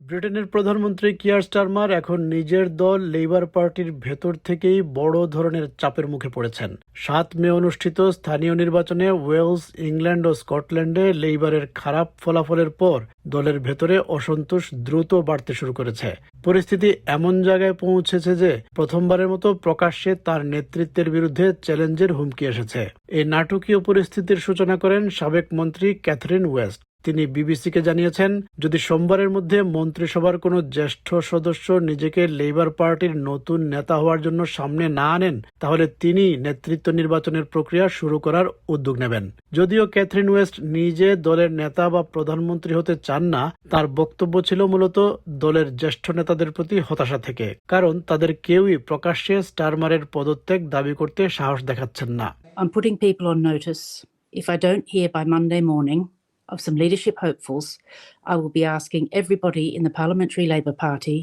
ব্রিটেনের প্রধানমন্ত্রী Keir Starmer এখন নিজের দল লেবার পার্টির ভেতর থেকেই বড় ধরনের চাপের মুখে পড়েছেন। ৭ মে অনুষ্ঠিত স্থানীয় নির্বাচনে ওয়েলস, ইংল্যান্ড ও স্কটল্যান্ডে লেবারের খারাপ ফলাফলের পর দলের ভেতরে অসন্তোষ দ্রুত বাড়তে শুরু করেছে। পরিস্থিতি এমন জায়গায় পৌঁছেছে যে প্রথমবারের মতো প্রকাশ্যে তার নেতৃত্বের বিরুদ্ধে চ্যালেঞ্জের হুমকি এসেছে। এই নাটকীয় পরিস্থিতির সূচনা করেন সাবেক মন্ত্রী ক্যাথরিন ওয়েস্ট। তিনি বিবিসিকে জানিয়েছেন, যদি সোমবারের মধ্যে মন্ত্রিসভার কোনো জ্যেষ্ঠ সদস্য নিজেকে লেবার পার্টির নতুন নেতা হওয়ার জন্য সামনে না আনেন, তাহলে তিনি নেতৃত্ব নির্বাচনের প্রক্রিয়া শুরু করার উদ্যোগ নেবেন। যদিও ক্যাথরিন ওয়েস্ট নিজে দলের নেতা বা প্রধানমন্ত্রী হতে চান না, তার বক্তব্য ছিল মূলত দলের জ্যেষ্ঠ নেতাদের প্রতি হতাশা থেকে, কারণ তাদের কেউই প্রকাশ্যে স্টারমারের পদত্যাগ দাবি করতে সাহস দেখাচ্ছেন না। I'm putting people on notice. If I don't hear by Monday morning of some leadership hopefuls, I will be asking everybody in the Parliamentary Labour Party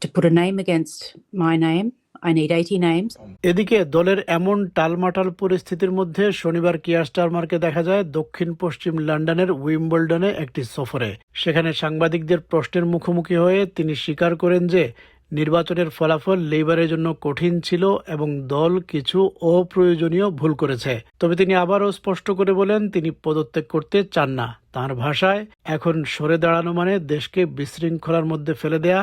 to put a name against my name. I need 80 names. এদিকে দলের এমন টালমাটাল পরিস্থিতির মধ্যে শনিবার কিয়ার স্টারমারকে দেখা যায় দক্ষিণ পশ্চিম লন্ডনের উইম্বলডনে একটি সফরে। সেখানে সাংবাদিকদের প্রশ্নের মুখোমুখি হয়ে তিনি স্বীকার করেন যে নির্বাচনের ফলাফল লেবারের জন্য কঠিন ছিল এবং দল কিছু অপ্রয়োজনীয় ভুল করেছে। তবে তিনি আবারও স্পষ্ট করে বলেন তিনি পদত্যাগ করতে চান না। তাঁর ভাষায়, এখন সরে দাঁড়ানো মানে দেশকে বিশৃঙ্খলার মধ্যে ফেলে দেয়া,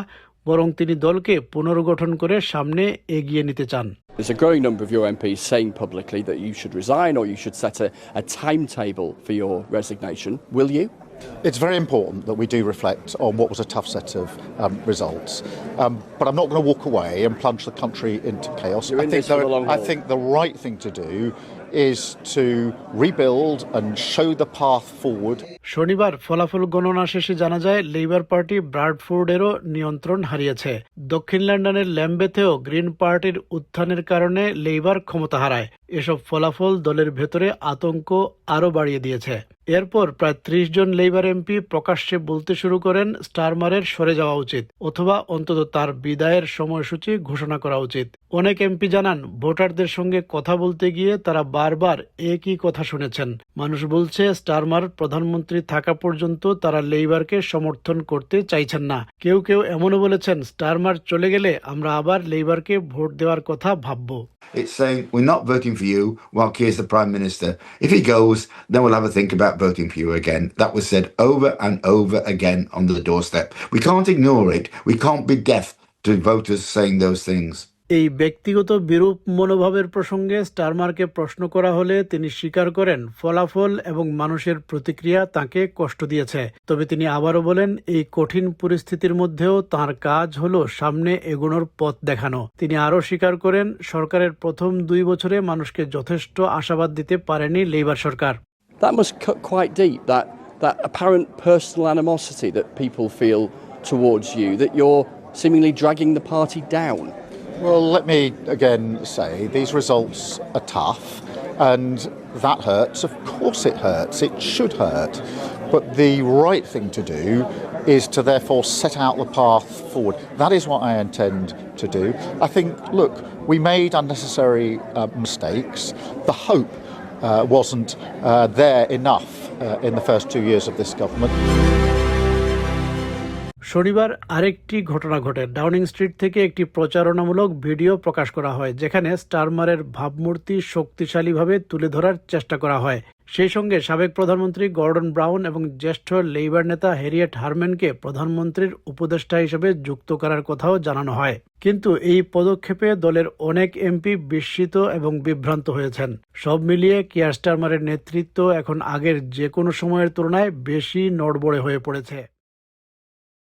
বরং তিনি দলকে পুনর্গঠন করে সামনে এগিয়ে নিতে চান। There's a growing number of your MPs saying publicly that you should resign or you should set a timetable for your resignation. Will you? It's very important that we do reflect on what was a tough set of results. But I'm not going to walk away and plunge the country into chaos. I think the right thing to do is to rebuild and show the path forward. শনিবার ফলাফল গণনা শেষে জানা যায় labour party ব্রাডফোর্ডেরও নিয়ন্ত্রণ হারিয়েছে। দক্ষিণ লন্ডনের ল্যাম্বেথেও গ্রিন পার্টির উত্থানের কারণে লেবার ক্ষমতা হারায়। এসব ফলাফল দলের ভেতরে আতঙ্ক আরও বাড়িয়ে দিয়েছে। এরপর প্রায় ৩০ জন লেবার এমপি প্রকাশ্যে বলতে শুরু করেন স্টারমারের সরে যাওয়া উচিত, অথবা অন্তত তার বিদায়ের সময়সূচি ঘোষণা করা উচিত। অনেক এমপি জানান, ভোটারদের সঙ্গে কথা বলতে গিয়ে তারা বারবার একই কথা শুনেছেন। মানুষ বলছে স্টারমার প্রধানমন্ত্রী থাকা পর্যন্ত তারা লেবারকে সমর্থন করতে চাইছেন না। কেউ কেউ এমনও বলেছেন, স্টারমার চলে গেলে আমরা আবার লেবারকে ভোট দেওয়ার কথা ভাবব। It's saying we're not voting for you while Keir's the Prime Minister. If he goes, then we'll have a think about voting for you again. That was said over and over again on the doorstep. We can't ignore it. We can't be deaf to voters saying those things. এই ব্যক্তিগত বিরূপ মনোভাবের প্রসঙ্গে স্টারমারকে প্রশ্ন করা হলে তিনি স্বীকার করেন ফলাফল এবং মানুষের প্রতিক্রিয়া তাকে কষ্ট দিয়েছে। তবে তিনি আবারও বলেন, এই কঠিন পরিস্থিতির মধ্যেও তার কাজ হলো সামনে এগোনোর পথ দেখানো। তিনি আরও স্বীকার করেন, সরকারের প্রথম ২ বছরে মানুষকে যথেষ্ট আশাবাদ দিতে পারেনি labour Sarkar. That must cut quite deep, that apparent personal animosity that people feel towards you, that you're seemingly dragging the party down. Well, let me again say these results are tough and that hurts. Of course it hurts. It should hurt. But the right thing to do is to therefore set out the path forward. That is what I intend to do. I think, look, we made unnecessary mistakes. The hope wasn't there enough in the first 2 years of this government. শনিবার আরেকটি ঘটনা ঘটে। Downing street থেকে একটি প্রচারণামূলক video প্রকাশ করা হয়, যেখানে স্টারমারের ভাবমূর্তি শক্তিশালীভাবে তুলে ধরার চেষ্টা করা হয়। সেই সঙ্গে সাবেক প্রধানমন্ত্রী গর্ডন ব্রাউন এবং জ্যেষ্ঠ লেবার নেতা হ্যারিয়েট হারম্যানকে প্রধানমন্ত্রীর উপদেষ্টা হিসেবে যুক্ত করার কথাও জানানো হয়। কিন্তু এই পদক্ষেপে দলের অনেক এমপি বিস্মিত এবং বিভ্রান্ত হয়েছেন। সব মিলিয়ে কিয়ার স্টারমারের নেতৃত্ব এখন আগের যে কোনো সময়ের তুলনায় বেশি নড়বড়ে হয়ে পড়েছে।